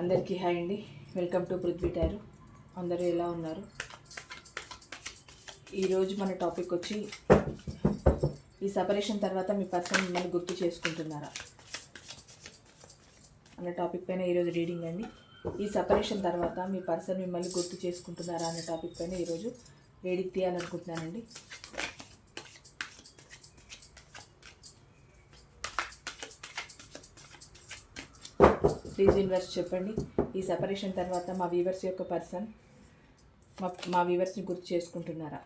అందరికీ హాయ్ అండి. Welcome to Prithvi tarot. అందరూ ఎలా ఉన్నారు? ఈరోజు మన టాపిక్ వచ్చి ఈ సపరేషన్ తర్వాత మీ పర్సన్ మిమ్మల్ని గుర్తు చేసుకుంటున్నారా అన్న టాపిక్ పైన ఈరోజు రీడింగ్ అండి. ఈ సపరేషన్ తర్వాత మీ పర్సన్ మిమ్మల్ని గుర్తు చేసుకుంటున్నారా అన్న టాపిక్ పైన ఈరోజు రీడింగ్ తీయాలనుకుంటున్నానండి. ప్లీజ్ యూనివర్స్ చెప్పండి, ఈ సపరేషన్ తర్వాత మా వ్యూవర్స్ యొక్క పర్సన్ మా వ్యూవర్స్ని గుర్తు చేసుకుంటున్నారా?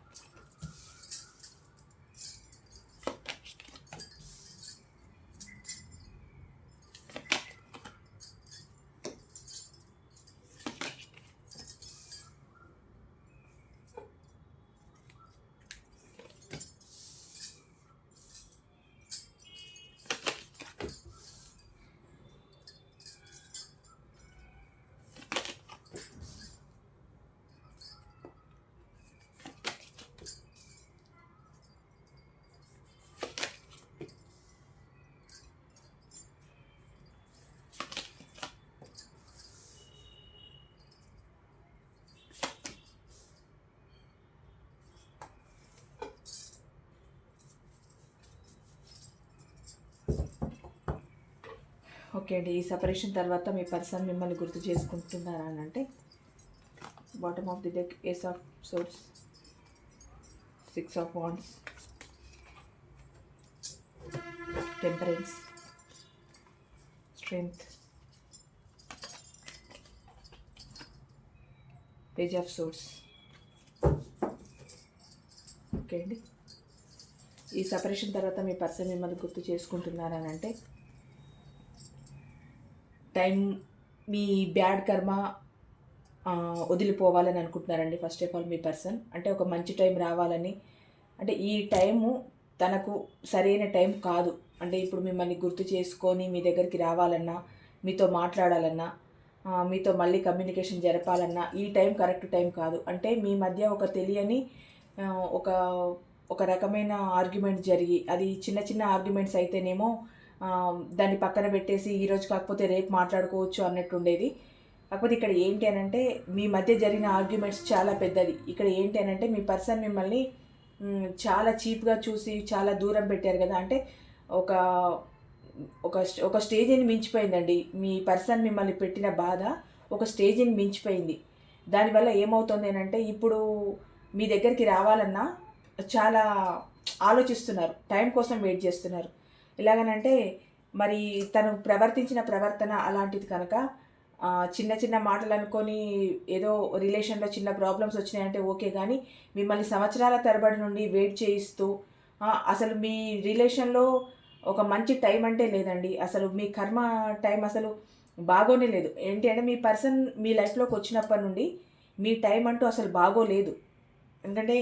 ఓకే అండి, ఈ సపరేషన్ తర్వాత మీ పర్సన్ మిమ్మల్ని గుర్తు చేసుకుంటున్నారా అని అంటే bottom of the deck ace of swords, 6 of wands, temperance, strength, page of swords. Okay అండి, ఈ సపరేషన్ తర్వాత మీ పర్సన్ మిమ్మల్ని గుర్తు చేసుకుంటున్నారా అని అంటే టైం మీ బ్యాడ్ కర్మ వదిలిపోవాలని అనుకుంటున్నారండి. First of all me person అంటే ఒక మంచి టైం రావాలని, అంటే ఈ టైము తనకు సరైన టైం కాదు. అంటే ఇప్పుడు మిమ్మల్ని గుర్తు చేసుకొని మీ దగ్గరికి రావాలన్నా, మీతో మాట్లాడాలన్నా, మీతో మళ్ళీ కమ్యూనికేషన్ జరపాలన్నా ఈ టైం కరెక్ట్ టైం కాదు. అంటే మీ మధ్య ఒక తెలియని ఒక ఒక రకమైన ఆర్గ్యుమెంట్ జరిగి, అది చిన్న చిన్న ఆర్గ్యుమెంట్స్ అయితేనేమో దాన్ని పక్కన పెట్టేసి ఈరోజు కాకపోతే రేపు మాట్లాడుకోవచ్చు అన్నట్టు ఉండేది. కాకపోతే ఇక్కడ ఏంటి అని అంటే మీ మధ్య జరిగిన ఆర్గ్యుమెంట్స్ చాలా పెద్దది. ఇక్కడ ఏంటి అని అంటే మీ పర్సన్ మిమ్మల్ని చాలా చీప్గా చూసి చాలా దూరం పెట్టారు కదా. అంటే ఒక ఒక ఒక స్టేజ్ని మించిపోయిందండి. మీ పర్సన్ మిమ్మల్ని పెట్టిన బాధ ఒక స్టేజ్ని మించిపోయింది. దానివల్ల ఏమవుతుంది అని అంటే ఇప్పుడు మీ దగ్గరికి రావాలన్నా చాలా ఆలోచిస్తున్నారు, టైం కోసం వెయిట్ చేస్తున్నారు. ఎలాగనంటే మరి తను ప్రవర్తించిన ప్రవర్తన అలాంటిది కనుక చిన్న చిన్న మాటలు అనుకొని ఏదో రిలేషన్లో చిన్న ప్రాబ్లమ్స్ వచ్చినాయంటే ఓకే, కానీ మిమ్మల్ని సంవత్సరాల తరబడి నుండి వెయిట్ చేయిస్తూ అసలు మీ రిలేషన్లో ఒక మంచి టైం అంటే లేదండి. అసలు మీ కర్మ టైం అసలు బాగోనే లేదు. ఏంటి అంటే మీ పర్సన్ మీ లైఫ్లోకి వచ్చినప్పటి నుండి మీ టైం అంటూ అసలు బాగోలేదు. ఎందుకంటే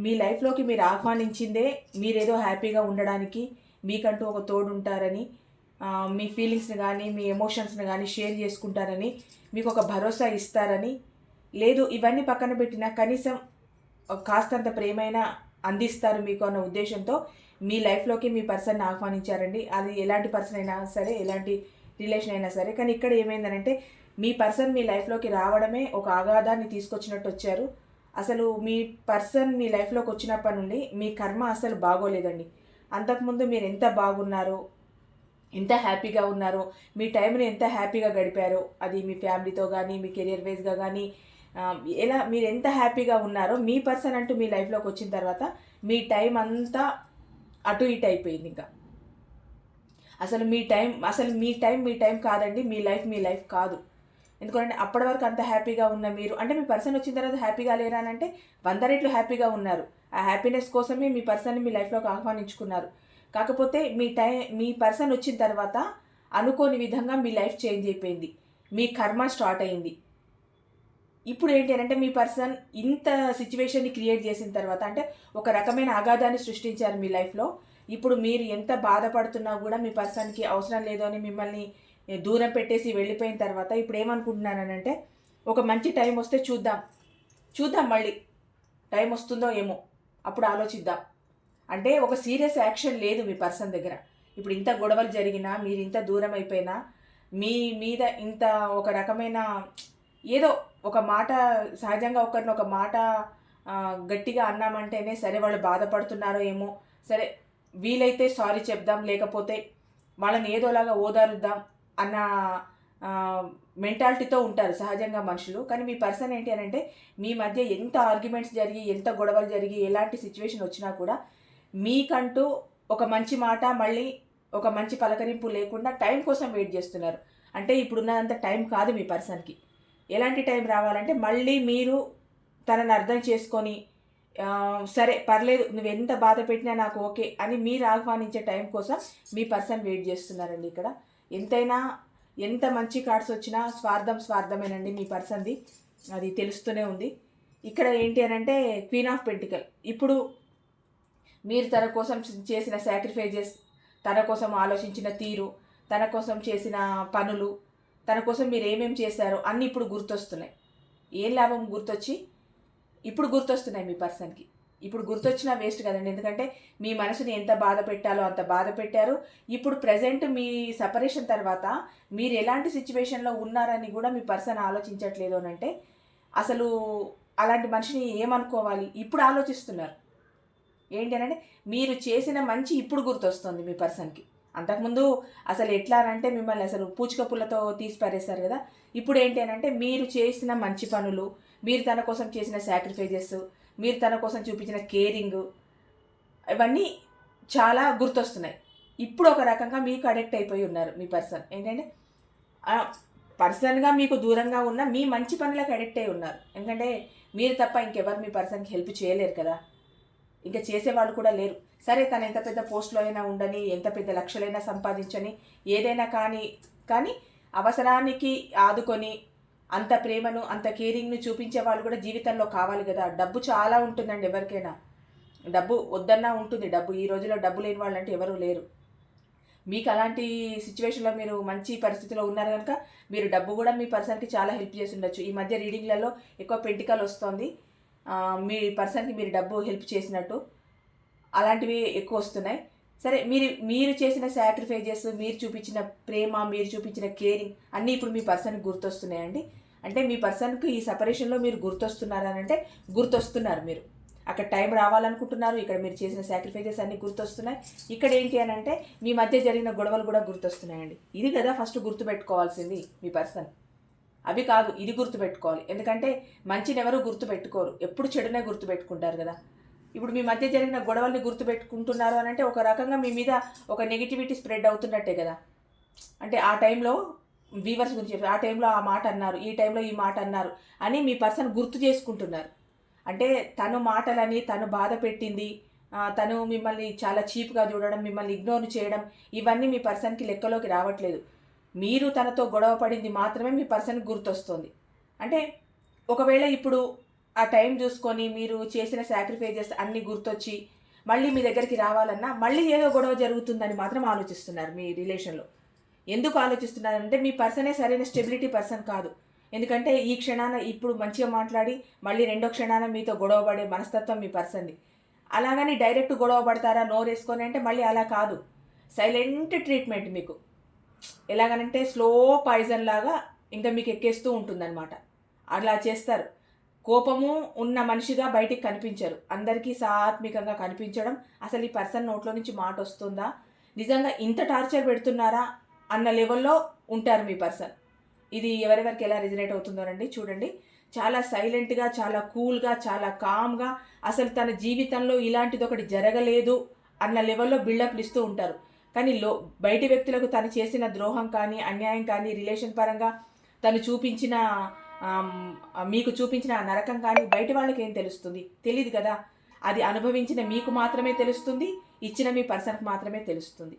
మీ లైఫ్లోకి మీరు ఆహ్వానించిందే మీరేదో హ్యాపీగా ఉండడానికి, మీకంటూ ఒక తోడు ఉంటారని, మీ ఫీలింగ్స్ని కానీ మీ ఎమోషన్స్ని కానీ షేర్ చేసుకుంటారని, మీకు ఒక భరోసా ఇస్తారని, లేదు ఇవన్నీ పక్కన పెట్టినా కనీసం కాస్తంత ప్రేమైనా అందిస్తారు మీకు అన్న ఉద్దేశంతో మీ లైఫ్లోకి మీ పర్సన్ని ఆహ్వానించారండి. అది ఎలాంటి పర్సన్ అయినా సరే, ఎలాంటి రిలేషన్ అయినా సరే. కానీ ఇక్కడ ఏమైందనంటే మీ పర్సన్ మీ లైఫ్లోకి రావడమే ఒక ఆఘాతాన్ని తీసుకొచ్చినట్టు వచ్చారు. అసలు మీ పర్సన్ మీ లైఫ్లోకి వచ్చినప్పటి నుండి మీ కర్మ అసలు బాగోలేదండి. అంతకుముందు మీరు ఎంత బాగున్నారో, ఎంత హ్యాపీగా ఉన్నారో, మీ టైంని ఎంత హ్యాపీగా గడిపారో, అది మీ ఫ్యామిలీతో కానీ మీ కెరియర్ వైజ్గా కానీ ఎలా మీరు ఎంత హ్యాపీగా ఉన్నారో, మీ పర్సన్ అంటూ మీ లైఫ్లోకి వచ్చిన తర్వాత మీ టైం అంతా అటు ఇటు అయిపోయింది. ఇంకా అసలు మీ టైం కాదండి. మీ లైఫ్ కాదు. ఎందుకంటే అప్పటి వరకు అంత హ్యాపీగా ఉన్న మీరు, అంటే మీ పర్సన్ వచ్చిన తర్వాత హ్యాపీగా లేరా అని అంటే 100 రెట్లు హ్యాపీగా ఉన్నారు. ఆ హ్యాపీనెస్ కోసమే మీ పర్సన్ని మీ లైఫ్లోకి ఆహ్వానించుకున్నారు. కాకపోతే మీ పర్సన్ వచ్చిన తర్వాత అనుకోని విధంగా మీ లైఫ్ చేంజ్ అయిపోయింది. మీ కర్మ స్టార్ట్ అయింది. ఇప్పుడు ఏంటి అంటే మీ పర్సన్ ఇంత సిచ్యువేషన్ని క్రియేట్ చేసిన తర్వాత, అంటే ఒక రకమైన అగాధాన్ని సృష్టించారు మీ లైఫ్లో. ఇప్పుడు మీరు ఎంత బాధపడుతున్నా కూడా మీ పర్సన్కి అవసరం లేదు అని మిమ్మల్ని దూరం పెట్టేసి వెళ్ళిపోయిన తర్వాత ఇప్పుడు ఏమనుకుంటున్నానంటే ఒక మంచి టైం వస్తే చూద్దాం మళ్ళీ టైం వస్తుందో ఏమో, అప్పుడు ఆలోచిద్దాం. అంటే ఒక సీరియస్ యాక్షన్ లేదు మీ పర్సన్ దగ్గర. ఇప్పుడు ఇంత గొడవలు జరిగినా, మీరు ఇంత దూరం అయిపోయినా, మీ మీద ఇంత ఒక రకమైన ఏదో ఒక మాట సహజంగా ఒకరిని ఒక మాట గట్టిగా అన్నామంటేనే సరే వాళ్ళు బాధపడుతున్నారో ఏమో, సరే వీలైతే సారీ చెప్దాం, లేకపోతే వాళ్ళని ఏదోలాగా ఓదారుద్దాం అన్న మెంటాలిటీతో ఉంటారు సహజంగా మనుషులు. కానీ మీ పర్సన్ ఏంటి అని అంటే మీ మధ్య ఎంత ఆర్గ్యుమెంట్స్ జరిగి, ఎంత గొడవలు జరిగి, ఎలాంటి సిచ్యువేషన్ వచ్చినా కూడా మీకంటూ ఒక మంచి మాట, మళ్ళీ ఒక మంచి పలకరింపు లేకుండా టైం కోసం వెయిట్ చేస్తున్నారు. అంటే ఇప్పుడున్నదంత టైం కాదు మీ పర్సన్కి. ఎలాంటి టైం రావాలంటే మళ్ళీ మీరు తనని అర్థం చేసుకొని సరే పర్లేదు నువ్వు ఎంత బాధ పెట్టినా నాకు ఓకే అని మీరు ఆహ్వానించే టైం కోసం మీ పర్సన్ వెయిట్ చేస్తున్నారండి. ఇక్కడ ఎంతైనా ఎంత మంచి కార్డ్స్ వచ్చినా స్వార్థమేనండి మీ పర్సన్ది, అది తెలుస్తూనే ఉంది. ఇక్కడ ఏంటి అని అంటే క్వీన్ ఆఫ్ పెంటికల్. ఇప్పుడు మీరు తన కోసం చేసిన సాక్రిఫైజెస్, తన కోసం ఆలోచించిన తీరు, తన కోసం చేసిన పనులు, తన కోసం మీరు ఏమేమి చేశారో అన్నీ ఇప్పుడు గుర్తొస్తున్నాయి. ఏం లాభం గుర్తొచ్చి ఇప్పుడు గుర్తొస్తున్నాయి మీ పర్సన్కి. ఇప్పుడు గుర్తొచ్చినా వేస్ట్ కదండి, ఎందుకంటే మీ మనసుని ఎంత బాధ పెట్టాలో అంత బాధ పెట్టారు. ఇప్పుడు ప్రజెంట్ మీ సపరేషన్ తర్వాత మీరు ఎలాంటి సిచ్యువేషన్లో ఉన్నారని కూడా మీ పర్సన్ ఆలోచించట్లేదు అని అంటే అసలు అలాంటి మనిషిని ఏమనుకోవాలి ఇప్పుడు ఆలోచిస్తున్నారు. ఏంటి అంటే మీరు చేసిన మంచి ఇప్పుడు గుర్తొస్తుంది మీ పర్సన్కి. అంతకుముందు అసలు ఎట్లా అంటే మిమ్మల్ని అసలు పూచిక పుల్లతో తీసి పారేస్తారు కదా. ఇప్పుడు ఏంటి అంటే మీరు చేసిన మంచి పనులు, మీరు తన కోసం చేసిన సాక్రిఫైజెస్, మీరు తన కోసం చూపించిన కేరింగ్, ఇవన్నీ చాలా గుర్తొస్తున్నాయి. ఇప్పుడు ఒక రకంగా మీకు అడిక్ట్ అయిపోయి ఉన్నారు మీ పర్సన్. ఏంటంటే పర్సన్గా మీకు దూరంగా ఉన్న మీ మంచి పనులకు అడిక్ట్ అయి ఉన్నారు. ఎందుకంటే మీరు తప్ప ఇంకెవరు మీ పర్సన్కి హెల్ప్ చేయలేరు కదా, ఇంకా చేసేవాళ్ళు కూడా లేరు. సరే తను ఎంత పెద్ద పోస్ట్లో అయినా ఉండని, ఎంత పెద్ద లక్షలైనా సంపాదించని, ఏదైనా కానీ అవసరానికి ఆదుకొని అంత ప్రేమను, అంత కేరింగ్ను చూపించే వాళ్ళు కూడా జీవితంలో కావాలి కదా. డబ్బు చాలా ఉంటుందండి ఎవరికైనా, డబ్బు వద్దన్నా ఉంటుంది. డబ్బు ఈ రోజుల్లో డబ్బు లేని వాళ్ళు అంటే ఎవరూ లేరు. మీకు అలాంటి సిచ్యువేషన్లో మీరు మంచి పరిస్థితిలో ఉన్నారు కనుక మీరు డబ్బు కూడా మీ పర్సన్కి చాలా హెల్ప్ చేసి ఉండొచ్చు. ఈ మధ్య రీడింగ్లలో ఎక్కువ పెంటికల్ వస్తుంది, మీ పర్సన్కి మీరు డబ్బు హెల్ప్ చేసినట్టు అలాంటివి ఎక్కువ వస్తున్నాయి. సరే మీరు చేసిన సాక్రిఫైజెస్, మీరు చూపించిన ప్రేమ, మీరు చూపించిన కేరింగ్ అన్నీ ఇప్పుడు మీ పర్సన్కి గుర్తొస్తున్నాయండి. అంటే మీ పర్సన్కి ఈ సపరేషన్లో మీరు గుర్తొస్తున్నారని అంటే గుర్తొస్తున్నారు. మీరు అక్కడ టైం రావాలనుకుంటున్నారు, ఇక్కడ మీరు చేసిన సాక్రిఫైజెస్ అన్నీ గుర్తొస్తున్నాయి. ఇక్కడ ఏంటి అని అంటే మీ మధ్య జరిగిన గొడవలు కూడా గుర్తొస్తున్నాయండి. ఇది కదా ఫస్ట్ గుర్తుపెట్టుకోవాల్సింది మీ పర్సన్, అవి కాదు, ఇది గుర్తుపెట్టుకోవాలి. ఎందుకంటే మంచిని ఎవరు గుర్తుపెట్టుకోరు, ఎప్పుడు చెడునే గుర్తుపెట్టుకుంటారు కదా. ఇప్పుడు మీ మధ్య జరిగిన గొడవల్ని గుర్తుపెట్టుకుంటున్నారు అని అంటే ఒక రకంగా మీ మీద ఒక నెగిటివిటీ స్ప్రెడ్ అవుతున్నట్టే కదా. అంటే ఆ టైంలో వీవర్స్ గురించి ఆ టైంలో ఆ మాట అన్నారు, ఈ టైంలో ఈ మాట అన్నారు అని మీ పర్సన్ గుర్తు చేసుకుంటున్నారు. అంటే తను మాటలని, తను బాధ పెట్టింది, తను మిమ్మల్ని చాలా చీప్గా చూడడం, మిమ్మల్ని ఇగ్నోర్ చేయడం, ఇవన్నీ మీ పర్సన్కి లెక్కలోకి రావట్లేదు. మీరు తనతో గొడవ పడింది మాత్రమే మీ పర్సన్కి గుర్తొస్తుంది. అంటే ఒకవేళ ఇప్పుడు ఆ టైం చూసుకొని మీరు చేసిన సాక్రిఫైజెస్ అన్నీ గుర్తొచ్చి మళ్ళీ మీ దగ్గరికి రావాలన్నా మళ్ళీ ఏదో గొడవ జరుగుతుందని మాత్రం ఆలోచిస్తున్నారు మీ రిలేషన్లో. ఎందుకు ఆలోచిస్తున్నారంటే మీ పర్సనే సరైన స్టెబిలిటీ పర్సన్ కాదు. ఎందుకంటే ఈ క్షణాన ఇప్పుడు మంచిగా మాట్లాడి మళ్ళీ రెండో క్షణాన మీతో గొడవ పడే మనస్తత్వం మీ పర్సన్ది. అలాగని డైరెక్ట్ గొడవ పడతారా నోరేసుకొని అంటే మళ్ళీ అలా కాదు, సైలెంట్ ట్రీట్మెంట్ మీకు. ఎలాగనంటే స్లో పాయిజన్ లాగా ఇంకా మీకు ఎక్కేస్తూ ఉంటుందన్నమాట. అలా చేస్తారు. కోపము ఉన్న మనిషిగా బయటికి కనిపించరు, అందరికీ సాత్వికంగా కనిపించడం. అసలు ఈ పర్సన్ నోట్లో నుంచి మాట వస్తుందా, నిజంగా ఇంత టార్చర్ పెడుతున్నారా అన్న లెవెల్లో ఉంటారు మీ పర్సన్. ఇది ఎవరెవరికి ఎలా రిజనేట్ అవుతుందోనండి చూడండి. చాలా సైలెంట్గా, చాలా కూల్గా, చాలా కామ్గా, అసలు తన జీవితంలో ఇలాంటిది ఒకటి జరగలేదు అన్న లెవెల్లో బిల్డప్లు ఇస్తూ ఉంటారు. కానీ బయటి వ్యక్తులకు తను చేసిన ద్రోహం కానీ, అన్యాయం కానీ, రిలేషన్ పరంగా తను చూపించిన మీకు చూపించిన ఆ నరకం కానీ బయట వాళ్ళకి ఏం తెలుస్తుంది? తెలియదు కదా. అది అనుభవించిన మీకు మాత్రమే తెలుస్తుంది, ఇచ్చిన మీ పర్సన్కి మాత్రమే తెలుస్తుంది.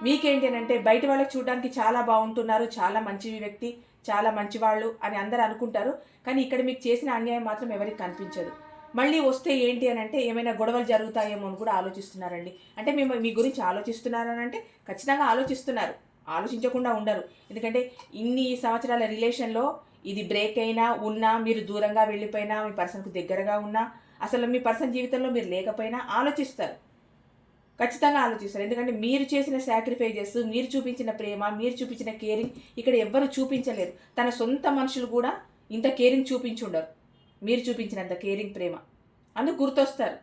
మీకేంటి అని అంటే బయట వాళ్ళకి చూడడానికి చాలా బాగుంటున్నారు, చాలా మంచి వ్యక్తి, చాలా మంచివాళ్ళు అని అందరూ అనుకుంటారు. కానీ ఇక్కడ మీకు చేసిన అన్యాయం మాత్రం ఎవరికి కనిపించదు. మళ్ళీ వస్తే ఏంటి అని అంటే ఏమైనా గొడవలు జరుగుతాయేమో అని కూడా ఆలోచిస్తున్నారండి. అంటే మేము మీ గురించి ఆలోచిస్తున్నారని అంటే ఖచ్చితంగా ఆలోచిస్తున్నారు, ఆలోచించకుండా ఉండరు. ఎందుకంటే ఇన్ని సంవత్సరాల రిలేషన్లో ఇది బ్రేక్ అయినా, ఉన్నా, మీరు దూరంగా వెళ్ళిపోయినా, మీ పర్సన్కు దగ్గరగా ఉన్నా, అసలు మీ పర్సన్ జీవితంలో మీరు లేకపోయినా ఆలోచిస్తారు. ఖచ్చితంగా ఆలోచిస్తారు. ఎందుకంటే మీరు చేసిన సాక్రిఫైజెస్, మీరు చూపించిన ప్రేమ, మీరు చూపించిన కేరింగ్ ఇక్కడ ఎవ్వరు చూపించలేరు. తన సొంత మనుషులు కూడా ఇంత కేరింగ్ చూపించుండరు మీరు చూపించినంత కేరింగ్ ప్రేమ. అందుకు గుర్తొస్తారు.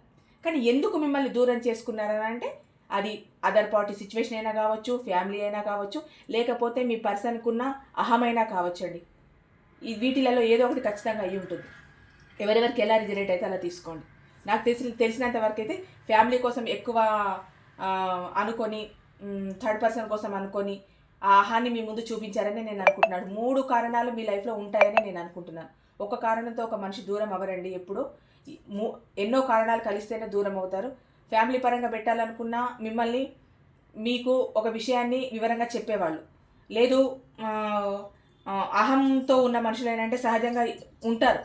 కానీ ఎందుకు మిమ్మల్ని దూరం చేసుకున్నారని అంటే అది అదర్ పార్టీ సిచ్యువేషన్ అయినా కావచ్చు, ఫ్యామిలీ అయినా కావచ్చు, లేకపోతే మీ పర్సన్కున్న అహమైనా కావచ్చండి. ఈ వీటిలలో ఏదో ఒకటి ఖచ్చితంగా అయ్యి ఉంటుంది. ఎవరెవరికి ఎలా రిజనేట్ అయితే అలా తీసుకోండి. నాకు తెలిసినంత వరకు అయితే ఫ్యామిలీ కోసం ఎక్కువ అనుకొని, థర్డ్ పర్సన్ కోసం అనుకొని ఆ ఆహాన్ని మీ ముందు చూపించారని నేను అనుకుంటున్నాను. 3 కారణాలు మీ లైఫ్లో ఉంటాయని నేను అనుకుంటున్నాను. ఒక కారణంతో ఒక మనిషి దూరం అవ్వరండి ఎప్పుడు. ఎన్నో కారణాలు కలిస్తేనే దూరం అవుతారు. ఫ్యామిలీ పరంగా పెట్టాలనుకున్నా మిమ్మల్ని మీకు ఒక విషయాన్ని వివరంగా చెప్పేవాళ్ళు లేదు. అహంతో ఉన్న మనుషులు ఏంటంటే సహజంగా ఉంటారు.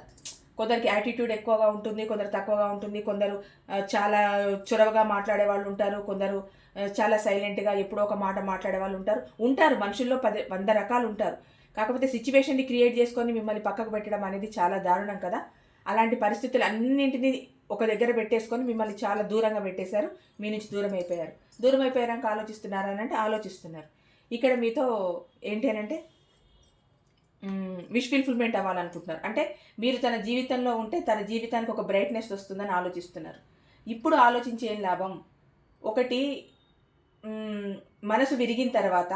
కొందరికి యాటిట్యూడ్ ఎక్కువగా ఉంటుంది, కొందరు తక్కువగా ఉంటుంది, కొందరు చాలా చొరవగా మాట్లాడే వాళ్ళు ఉంటారు, కొందరు చాలా సైలెంట్గా ఎప్పుడో ఒక మాట మాట్లాడే వాళ్ళు ఉంటారు మనుషుల్లో 100 రకాలు ఉంటారు. కాకపోతే సిచ్యువేషన్ని క్రియేట్ చేసుకొని మిమ్మల్ని పక్కకు పెట్టడం అనేది చాలా దారుణం కదా. అలాంటి పరిస్థితులు అన్నింటినీ ఒక దగ్గర పెట్టేసుకొని మిమ్మల్ని చాలా దూరంగా పెట్టేశారు. మీ నుంచి దూరం అయిపోయారు. దూరం అయిపోయాక ఆలోచిస్తున్నారు అని అంటే ఆలోచిస్తున్నారు. ఇక్కడ మీతో ఏంటి అని అంటే విష్ ఫుల్ఫిల్మెంట్ అవ్వాలనుకుంటున్నారు. అంటే మీరు తన జీవితంలో ఉంటే తన జీవితానికి ఒక బ్రైట్నెస్ వస్తుందని ఆలోచిస్తున్నారు. ఇప్పుడు ఆలోచించి ఏం లాభం? ఒకటి మనసు విరిగిన తర్వాత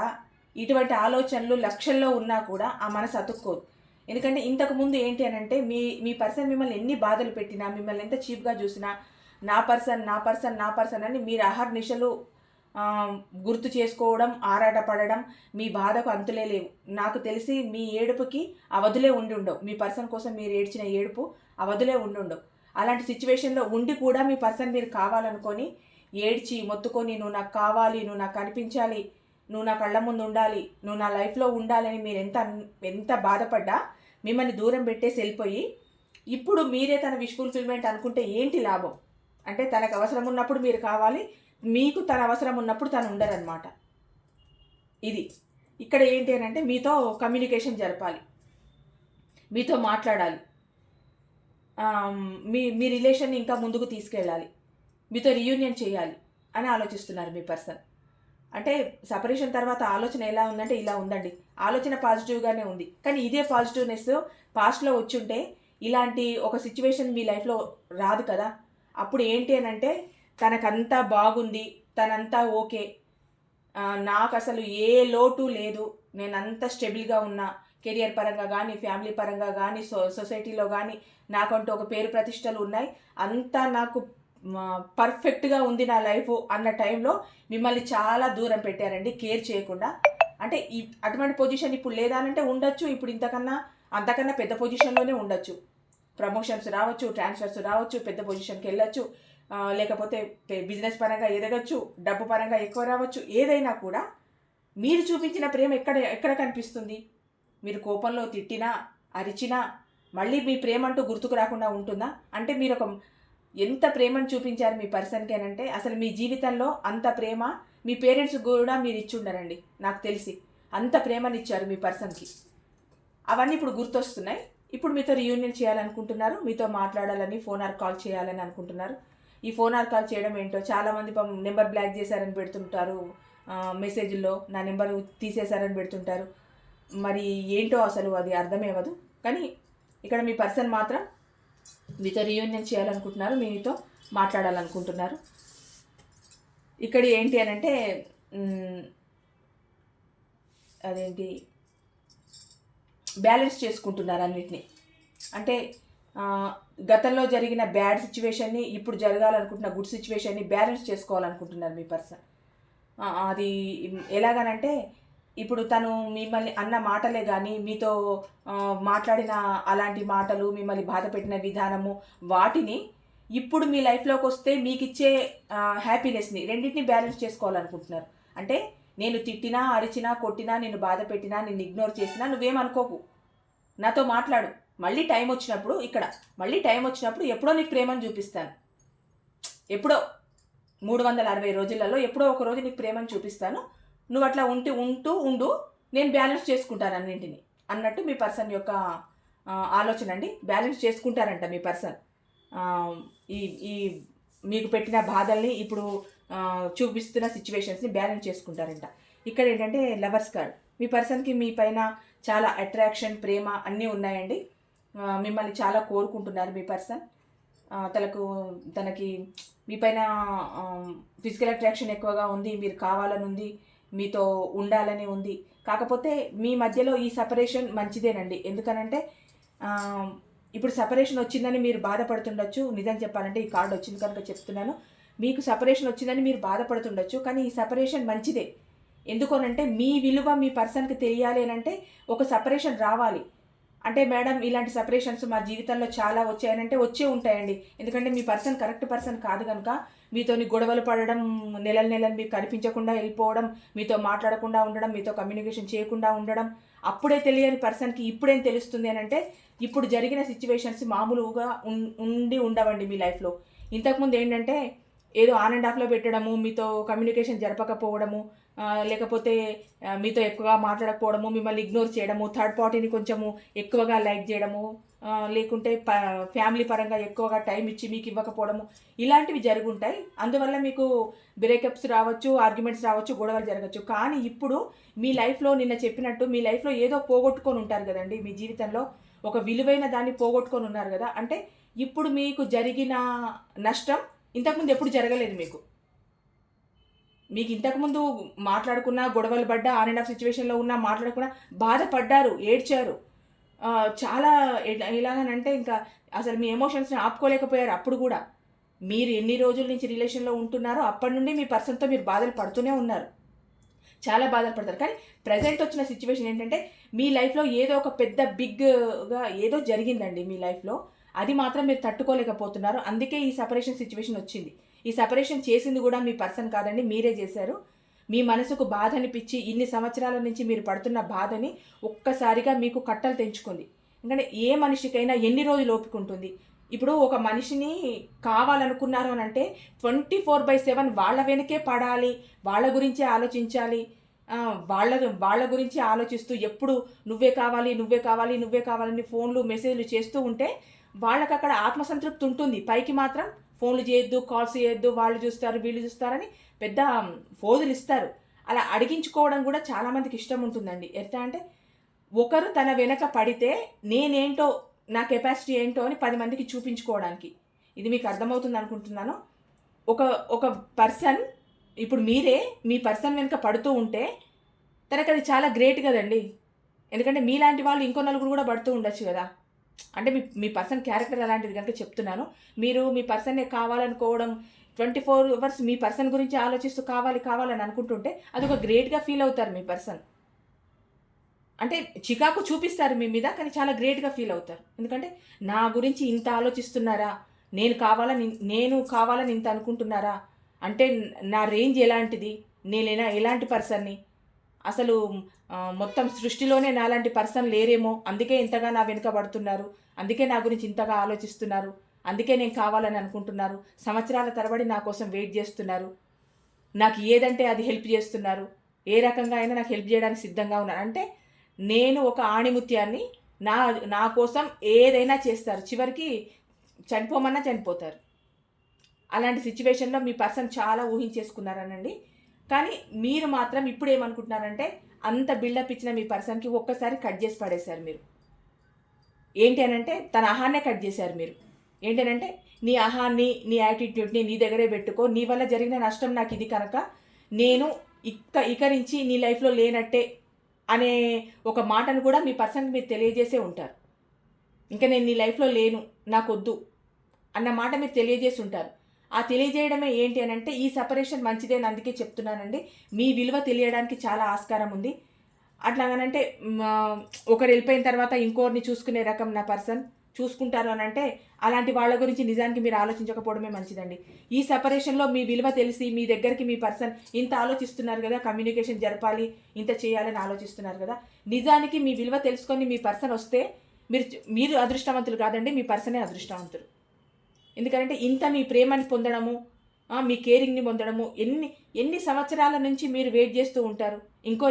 ఇటువంటి ఆలోచనలు లక్షల్లో ఉన్నా కూడా ఆ మనసు అతుక్కోదు. ఎందుకంటే ఇంతకుముందు ఏంటి అని అంటే మీ పర్సన్ మిమ్మల్ని ఎన్ని బాధలు పెట్టినా, మిమ్మల్ని ఎంత చీప్గా చూసినా నా పర్సన్ అని మీరు అహర్నిశలు గుర్తు చేసుకోవడం, ఆరాటపడడం, మీ బాధకు అంతులే లేవు. నాకు తెలిసి మీ ఏడుపుకి అవధులే ఉండవు. మీ పర్సన్ కోసం మీరు ఏడ్చిన ఏడుపు అవధులే ఉండవు. అలాంటి సిచ్యువేషన్లో ఉండి కూడా మీ పర్సన్ మీరు కావాలనుకొని ఏడ్చి మొత్తుకొని నువ్వు నాకు కావాలి, నువ్వు నాకు కనిపించాలి, నువ్వు నా కళ్ళ ముందు ఉండాలి, నువ్వు నా లైఫ్లో ఉండాలని మీరు ఎంత బాధపడ్డా మిమ్మల్ని దూరం పెట్టేసి వెళ్ళిపోయి ఇప్పుడు మీరే తన విష్ ఫుల్ఫిల్మెంట్ అనుకుంటే ఏంటి లాభం? అంటే తనకు అవసరం ఉన్నప్పుడు మీరు కావాలి, మీకు తన అవసరం ఉన్నప్పుడు తను ఉండరనమాట. ఇది ఇక్కడ ఏంటి అని అంటే మీతో కమ్యూనికేషన్ జరపాలి, మీతో మాట్లాడాలి, మీ రిలేషన్ని ఇంకా ముందుకు తీసుకెళ్ళాలి, మీతో రీయూనియన్ చేయాలి అని ఆలోచిస్తున్నారు మీ పర్సన్. అంటే సపరేషన్ తర్వాత ఆలోచన ఎలా ఉందంటే ఇలా ఉందండి. ఆలోచన పాజిటివ్గానే ఉంది, కానీ ఇదే పాజిటివ్నెస్ పాస్ట్లో వచ్చుంటే ఇలాంటి ఒక సిచ్యువేషన్ మీ లైఫ్లో రాదు కదా. అప్పుడు ఏంటి అని అంటే తనకంతా బాగుంది, తనంతా ఓకే, నాకు అసలు ఏ లోటు లేదు, నేను అంత స్టెబుల్గా ఉన్నా, కెరియర్ పరంగా కానీ ఫ్యామిలీ పరంగా కానీ సొసైటీలో కానీ నాకంటూ ఒక పేరు ప్రతిష్టలు ఉన్నాయి, అంతా నాకు పర్ఫెక్ట్గా ఉంది నా లైఫ్ అన్న టైంలో మిమ్మల్ని చాలా దూరం పెట్టారండి, కేర్ చేయకుండా. అంటే అటువంటి పొజిషన్ ఇప్పుడు లేదా అంటే ఉండొచ్చు, ఇప్పుడు అంతకన్నా పెద్ద పొజిషన్లోనే ఉండొచ్చు. ప్రమోషన్స్ రావచ్చు, ట్రాన్స్ఫర్స్ రావచ్చు, పెద్ద పొజిషన్కి వెళ్ళొచ్చు, లేకపోతే బిజినెస్ పరంగా ఎదగచ్చు, డబ్బు పరంగా ఎక్కువ రావచ్చు. ఏదైనా కూడా మీరు చూపించిన ప్రేమ ఎక్కడ కనిపిస్తుంది? మీరు కోపంలో తిట్టినా అరిచినా మళ్ళీ మీ ప్రేమ అంటూ గుర్తుకు రాకుండా ఉంటుందా? అంటే మీరు ఎంత ప్రేమను చూపించారు మీ పర్సన్కి అని అంటే అసలు మీ జీవితంలో అంత ప్రేమ మీ పేరెంట్స్ కూడా మీరు ఇచ్చి ఉండరండి. నాకు తెలిసి అంత ప్రేమని ఇచ్చారు మీ పర్సన్కి. అవన్నీ ఇప్పుడు గుర్తొస్తున్నాయి. ఇప్పుడు మీతో రీయూనియన్ చేయాలనుకుంటున్నారు, మీతో మాట్లాడాలని ఫోన్ ఆర్ కాల్ చేయాలని అనుకుంటున్నారు. ఈ ఫోన్ ఆర్ కాల్ చేయడం ఏంటో చాలామంది నెంబర్ బ్లాక్ చేశారని పెడుతుంటారు, మెసేజ్ల్లో నా నెంబరు తీసేశారని పెడుతుంటారు. మరి ఏంటో అసలు అది అర్థమే అవ్వదు. కానీ ఇక్కడ మీ పర్సన్ మాత్రం మీతో రీయూనియన్ చేయాలనుకుంటున్నారు, మీతో మాట్లాడాలనుకుంటున్నారు. ఇక్కడ ఏంటి అని అంటే అదేంటి బ్యాలెన్స్ చేసుకుంటున్నారు అన్నిటినీ. అంటే గతంలో జరిగిన బ్యాడ్ సిచ్యువేషన్ని ఇప్పుడు జరగాలనుకుంటున్న గుడ్ సిచ్యువేషన్ని బ్యాలెన్స్ చేసుకోవాలనుకుంటున్నారు మీ పర్సన్. అది ఎలాగనంటే ఇప్పుడు తను మిమ్మల్ని అన్న మాటలే కానీ మీతో మాట్లాడిన అలాంటి మాటలు, మిమ్మల్ని బాధ పెట్టిన విధానము, వాటిని ఇప్పుడు మీ లైఫ్లోకి వస్తే మీకు ఇచ్చే హ్యాపీనెస్ని రెండింటిని బ్యాలెన్స్ చేసుకోవాలనుకుంటున్నారు. అంటే నేను తిట్టినా అరిచినా కొట్టినా నిన్ను బాధ పెట్టినా నిన్ను ఇగ్నోర్ చేసినా నువ్వేమనుకోకు, నాతో మాట్లాడు, మళ్ళీ టైం వచ్చినప్పుడు ఎప్పుడో నీకు ప్రేమను చూపిస్తాను, ఎప్పుడో 360 రోజులలో ఎప్పుడో ఒక రోజు నీకు ప్రేమను చూపిస్తాను, నువ్వు అట్లా ఉండు, నేను బ్యాలెన్స్ చేసుకుంటాను అన్నింటినీ అన్నట్టు మీ పర్సన్ యొక్క ఆలోచన అండి. బ్యాలెన్స్ చేసుకుంటారంట మీ పర్సన్. ఈ మీకు పెట్టిన బాధల్ని ఇప్పుడు చూపిస్తున్న సిచ్యువేషన్స్ని బ్యాలెన్స్ చేసుకుంటారంట. ఇక్కడ ఏంటంటే లవర్స్ కార్డ్, మీ పర్సన్కి మీ పైన చాలా అట్రాక్షన్, ప్రేమ అన్నీ ఉన్నాయండి. మిమ్మల్ని చాలా కోరుకుంటున్నారు మీ పర్సన్. తనకి మీ పైన ఫిజికల్ అట్రాక్షన్ ఎక్కువగా ఉంది, మీరు కావాలని ఉంది, మీతో ఉండాలని ఉంది. కాకపోతే మీ మధ్యలో ఈ సపరేషన్ మంచిదేనండి. ఎందుకనంటే ఇప్పుడు సపరేషన్ వచ్చిందని మీరు బాధపడుతుండొచ్చు. నిజం చెప్పాలంటే ఈ కార్డు వచ్చింది కనుక చెప్తున్నాను, మీకు సపరేషన్ వచ్చిందని మీరు బాధపడుతుండొచ్చు. కానీ ఈ సపరేషన్ మంచిదే. ఎందుకనంటే మీ విలువ మీ పర్సన్కి తెలియాలి అంటే ఒక సపరేషన్ రావాలి. అంటే మేడం ఇలాంటి సపరేషన్స్ మా జీవితంలో చాలా వచ్చాయనంటే వచ్చే ఉంటాయండి. ఎందుకంటే మీ పర్సన్ కరెక్ట్ పర్సన్ కాదు కనుక మీతోని గొడవలు పడడం, నెలలు మీకు కనిపించకుండా వెళ్ళిపోవడం, మీతో మాట్లాడకుండా ఉండడం, మీతో కమ్యూనికేషన్ చేయకుండా ఉండడం, అప్పుడే తెలియని పర్సన్కి ఇప్పుడేం తెలుస్తుంది అని అంటే ఇప్పుడు జరిగిన సిచ్యువేషన్స్ మామూలుగా ఉండవండి మీ లైఫ్లో. ఇంతకుముందు ఏంటంటే ఏదో ఆన్ అండ్ ఆఫ్లో పెట్టడము, మీతో కమ్యూనికేషన్ జరపకపోవడము, లేకపోతే మీతో ఎక్కువగా మాట్లాడకపోవడము, మిమ్మల్ని ఇగ్నోర్ చేయడము, థర్డ్ పార్టీని కొంచెము ఎక్కువగా లైక్ చేయడము, లేకుంటే ఫ్యామిలీ పరంగా ఎక్కువగా టైం ఇచ్చి మీకు ఇవ్వకపోవడము, ఇలాంటివి జరుగుంటాయి. అందువల్ల మీకు బ్రేకప్స్ రావచ్చు, ఆర్గ్యుమెంట్స్ రావచ్చు, గొడవలు జరగచ్చు. కానీ ఇప్పుడు మీ లైఫ్లో నిన్న చెప్పినట్టు మీ లైఫ్లో ఏదో పోగొట్టుకొని ఉంటారు కదండి. మీ జీవితంలో ఒక విలువైన దాన్ని పోగొట్టుకొని ఉన్నారు కదా. అంటే ఇప్పుడు మీకు జరిగిన నష్టం ఇంతకుముందు ఎప్పుడు జరగలేదు. మీకు ఇంతకుముందు మాట్లాడుకున్నా, గొడవలు పడ్డా, ఆన్ అండ్ ఆఫ్ సిచ్యువేషన్లో ఉన్నా, మాట్లాడుకున్నా బాధపడ్డారు, ఏడ్చారు. చాలా ఎలాగనంటే ఇంకా అసలు మీ ఎమోషన్స్ని ఆపుకోలేకపోయారు. అప్పుడు కూడా మీరు ఎన్ని రోజుల నుంచి రిలేషన్లో ఉంటున్నారో అప్పటి నుండి మీ పర్సన్తో మీరు బాధలు పడుతూనే ఉన్నారు, చాలా బాధలు పడతారు. కానీ ప్రజెంట్ వచ్చిన సిచ్యువేషన్ ఏంటంటే మీ లైఫ్లో ఏదో ఒక పెద్ద బిగ్గా ఏదో జరిగిందండి మీ లైఫ్లో. అది మాత్రం మీరు తట్టుకోలేకపోతున్నారు. అందుకే ఈ సపరేషన్ సిచ్యువేషన్ వచ్చింది. ఈ సపరేషన్ చేసింది కూడా మీ పర్సన్ కాదండి, మీరే చేశారు. మీ మనసుకు బాధ అనిపించి ఇన్ని సంవత్సరాల నుంచి మీరు పడుతున్న బాధని ఒక్కసారిగా మీకు కట్టలు తెంచుకుంది. ఎందుకంటే ఏ మనిషికైనా ఎన్ని రోజులు ఓపిక ఉంటుంది? ఇప్పుడు ఒక మనిషిని కావాలనుకున్నారు అని అంటే 24/7 వాళ్ళ వెనకే పడాలి, వాళ్ళ గురించే ఆలోచించాలి, వాళ్ళ గురించి ఆలోచిస్తూ ఎప్పుడు నువ్వే కావాలి నువ్వే కావాలి నువ్వే కావాలని ఫోన్లు మెసేజ్లు చేస్తూ ఉంటే వాళ్ళకి అక్కడ ఆత్మసంతృప్తి ఉంటుంది. పైకి మాత్రం ఫోన్లు చేయొద్దు, కాల్స్ చేయొద్దు, వాళ్ళు చూస్తారు వీళ్ళు చూస్తారని పెద్ద ఫోజులు ఇస్తారు. అలా అడిగించుకోవడం కూడా చాలామందికి ఇష్టం ఉంటుందండి. ఎట్లా అంటే ఒకరు తన వెనక పడితే నేనేంటో, నా కెపాసిటీ ఏంటో అని 10 మందికి చూపించుకోవడానికి. ఇది మీకు అర్థమవుతుంది అనుకుంటున్నాను. ఒక పర్సన్, ఇప్పుడు మీరే మీ పర్సన్ వెనుక పడుతూ ఉంటే తనకు అది చాలా గ్రేట్ కదండి. ఎందుకంటే మీలాంటి వాళ్ళు ఇంకో నలుగురు కూడా పడుతూ ఉండొచ్చు కదా. అంటే మీ పర్సన్ క్యారెక్టర్ అలాంటిది కనుక చెప్తున్నాను. మీరు మీ పర్సన్నే కావాలనుకోవడం, 24 hours మీ పర్సన్ గురించి ఆలోచిస్తూ కావాలని అనుకుంటుంటే అదొక గ్రేట్గా ఫీల్ అవుతారు మీ పర్సన్. అంటే చికాకు చూపిస్తారు మీ మీద, కానీ చాలా గ్రేట్గా ఫీల్ అవుతారు. ఎందుకంటే నా గురించి ఇంత ఆలోచిస్తున్నారా, నేను కావాలని ఇంత అనుకుంటున్నారా, అంటే నా రేంజ్ ఎలాంటిది, నేను ఎలాంటి పర్సన్ని, అసలు మొత్తం సృష్టిలోనే నాలాంటి పర్సన్ లేరేమో, అందుకే ఇంతగా నా వెనుక పడుతున్నారు, అందుకే నా గురించి ఇంతగా ఆలోచిస్తున్నారు, అందుకే నేను కావాలని అనుకుంటున్నారు, సంవత్సరాల తరబడి నా కోసం వెయిట్ చేస్తున్నారు, నాకు ఏదంటే అది హెల్ప్ చేస్తున్నారు, ఏ రకంగా అయినా నాకు హెల్ప్ చేయడానికి సిద్ధంగా ఉన్నారు. అంటే నేను ఒక ఆణిముత్యాన్ని, నా కోసం ఏదైనా చేస్తారు, చివరికి చనిపోమన్నా చనిపోతారు. అలాంటి సిచ్యువేషన్లో మీ పర్సన్ చాలా ఊహించేసుకున్నారనండి. కానీ మీరు మాత్రం ఇప్పుడు ఏమనుకుంటున్నారంటే అంత బిల్డప్ ఇచ్చిన మీ పర్సన్కి ఒక్కసారి కట్ చేసి పడేశారు మీరు. ఏంటి అనంటే తన అహాన్నే కట్ చేశారు మీరు. ఏంటనంటే నీ అహాన్ని, నీ యాటిట్యూడ్ని నీ దగ్గరే పెట్టుకో, నీ వల్ల జరిగిన నష్టం నాకు ఇది కనుక నేను ఇక నుంచి నీ లైఫ్లో లేనట్టే అనే ఒక మాటను కూడా మీ పర్సన్కి మీరు తెలియజేసే ఉంటారు. ఇంకా నేను నీ లైఫ్లో లేను, నాకొద్దు అన్న మాట మీరు తెలియజేసి ఉంటారు. ఆ తెలియజేయడమే ఏంటి అని అంటే ఈ సపరేషన్ మంచిదే అని అందుకే చెప్తున్నానండి. మీ విలువ తెలియడానికి చాలా ఆస్కారం ఉంది. అట్లాగనంటే ఒకరు వెళ్ళిపోయిన తర్వాత ఇంకోరిని చూసుకునే రకం నా పర్సన్ చూసుకుంటారు అని అంటే అలాంటి వాళ్ళ గురించి నిజానికి మీరు ఆలోచించకపోవడమే మంచిదండి. ఈ సపరేషన్లో మీ విలువ తెలిసి మీ దగ్గరికి మీ పర్సన్ ఇంత ఆలోచిస్తున్నారు కదా, కమ్యూనికేషన్ జరపాలి, ఇంత చేయాలని ఆలోచిస్తున్నారు కదా, నిజానికి మీ విలువ తెలుసుకొని మీ పర్సన్ వస్తే మీరు అదృష్టవంతులు కాదండి, మీ పర్సనే అదృష్టవంతులు. ఎందుకంటే ఇంత మీ ప్రేమని పొందడము, మీ కేరింగ్ని పొందడము ఎన్ని సంవత్సరాల నుంచి మీరు వెయిట్ చేస్తూ ఉంటారు.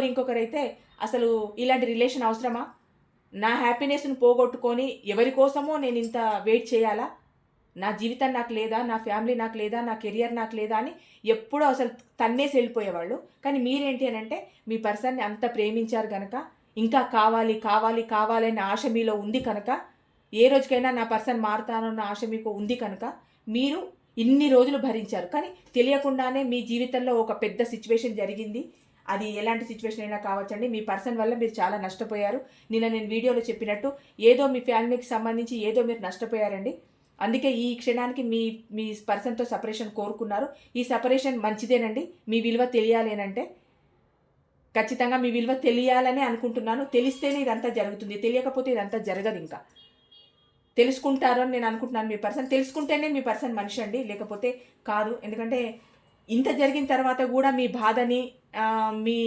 ఇంకొకరైతే అసలు ఇలాంటి రిలేషన్ అవసరమా? నా హ్యాపీనెస్ను పోగొట్టుకొని ఎవరి కోసమో నేను ఇంత వెయిట్ చేయాలా? నా జీవితం నాకు లేదా, నా ఫ్యామిలీ నాకు లేదా, నా కెరియర్ నాకు లేదా అని ఎప్పుడూ అసలు తన్నేసి వెళ్ళిపోయేవాళ్ళు. కానీ మీరేంటి అని అంటే మీ పర్సన్ని అంత ప్రేమించారు కనుక, ఇంకా కావాలి కావాలి కావాలనే ఆశ మీలో ఉంది కనుక, ఏ రోజుకైనా నా పర్సన్ మారుతానన్న ఆశ మీకు ఉంది కనుక మీరు ఇన్ని రోజులు భరించారు. కానీ తెలియకుండానే మీ జీవితంలో ఒక పెద్ద సిచ్యువేషన్ జరిగింది. అది ఎలాంటి సిచ్యువేషన్ అయినా కావచ్చండి. మీ పర్సన్ వల్ల మీరు చాలా నష్టపోయారు. నేను వీడియోలో చెప్పినట్టు ఏదో మీ ఫ్యామిలీకి సంబంధించి ఏదో మీరు నష్టపోయారండి. అందుకే ఈ క్షణానికి మీ పర్సన్తో సపరేషన్ కోరుకున్నారు. ఈ సపరేషన్ మంచిదేనండి. మీ విలువ తెలియాలేనంటే ఖచ్చితంగా మీ విలువ తెలియాలని అనుకుంటున్నాను. తెలిస్తేనే ఇదంతా జరుగుతుంది, తెలియకపోతే ఇదంతా జరగదు. ఇంకా తెలుసుకుంటారు అని నేను అనుకుంటున్నాను. మీ పర్సన్ తెలుసుకుంటేనే మీ పర్సన్ మనిషి అండి, లేకపోతే కాదు. ఎందుకంటే ఇంత జరిగిన తర్వాత కూడా మీ బాధని, మీ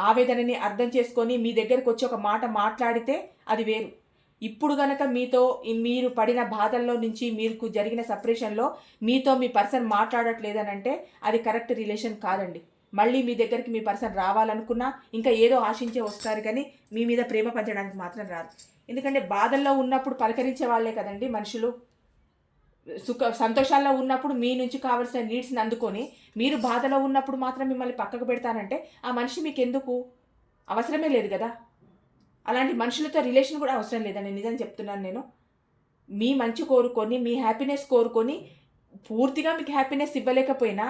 ఆవేదనని అర్థం చేసుకొని మీ దగ్గరకు వచ్చి ఒక మాట మాట్లాడితే అది వేరు. ఇప్పుడు గనక మీరు పడిన బాధల్లో నుంచి మీకు జరిగిన సపరేషన్లో మీతో మీ పర్సన్ మాట్లాడట్లేదనంటే అది కరెక్ట్ రిలేషన్ కాదండి. మళ్ళీ మీ దగ్గరికి మీ పర్సన్ రావాలనుకున్నా ఇంకా ఏదో ఆశించే వస్తారు, కానీ మీ మీద ప్రేమ పంచడానికి మాత్రం రాదు. ఎందుకంటే బాధల్లో ఉన్నప్పుడు పలకరించే వాళ్ళే కదండి మనుషులు. సంతోషాల్లో ఉన్నప్పుడు మీ నుంచి కావాల్సిన నీడ్స్ని అందుకొని మీరు బాధలో ఉన్నప్పుడు మాత్రం మిమ్మల్ని పక్కకు పెడతానంటే ఆ మనిషి మీకు ఎందుకు? అవసరమే లేదు కదా. అలాంటి మనుషులతో రిలేషన్ కూడా అవసరం లేదని నిజం చెప్తున్నాను నేను. మీ మంచి కోరుకొని, మీ హ్యాపీనెస్ కోరుకొని, పూర్తిగా మీకు హ్యాపీనెస్ ఇవ్వలేకపోయినా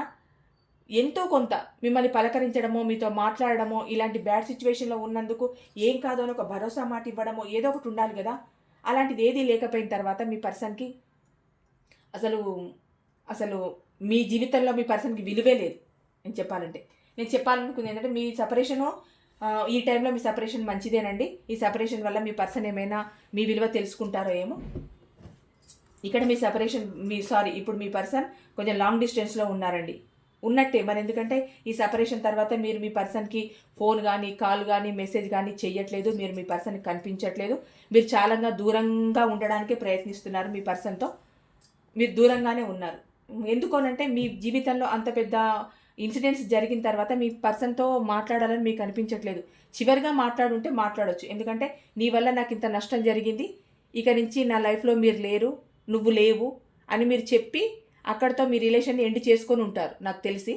ఎంతో కొంత మిమ్మల్ని పలకరించడమో, మీతో మాట్లాడడమో, ఇలాంటి బ్యాడ్ సిచ్యువేషన్లో ఉన్నందుకు ఏం కాదు అని ఒక భరోసా మాట ఇవ్వడమో ఏదో ఒకటి ఉండాలి కదా. అలాంటిది ఏదీ లేకపోయిన తర్వాత మీ పర్సన్కి అసలు మీ జీవితంలో మీ పర్సన్కి విలువే లేదు. నేను చెప్పాలనుకుంది ఏంటంటే మీ సపరేషను ఈ టైంలో మీ సపరేషన్ మంచిదేనండి. ఈ సపరేషన్ వల్ల మీ పర్సన్ ఏమైనా మీ విలువ తెలుసుకుంటారో ఏమో. ఇక్కడ ఇప్పుడు మీ పర్సన్ కొంచెం లాంగ్ డిస్టెన్స్లో ఉన్నారండి. ఉన్నట్టే మరి, ఎందుకంటే ఈ సపరేషన్ తర్వాత మీరు మీ పర్సన్కి ఫోన్ కానీ, కాల్ కానీ, మెసేజ్ కానీ చెయ్యట్లేదు. మీరు మీ పర్సన్కి కనిపించట్లేదు. మీరు చాలా దూరంగా ఉండడానికే ప్రయత్నిస్తున్నారు. మీ పర్సన్తో మీరు దూరంగానే ఉన్నారు. ఎందుకోనంటే మీ జీవితంలో అంత పెద్ద ఇన్సిడెంట్స్ జరిగిన తర్వాత మీ పర్సన్తో మాట్లాడాలని మీకు అనిపించట్లేదు. చివరిగా మాట్లాడుంటే మాట్లాడొచ్చు. ఎందుకంటే నీ వల్ల నాకు ఇంత నష్టం జరిగింది, ఇక నుంచి నా లైఫ్లో మీరు లేరు, నువ్వు లేవు అని మీరు చెప్పి అక్కడితో మీ రిలేషన్ని ఎండ్ చేసుకొని ఉంటారు నాకు తెలిసి.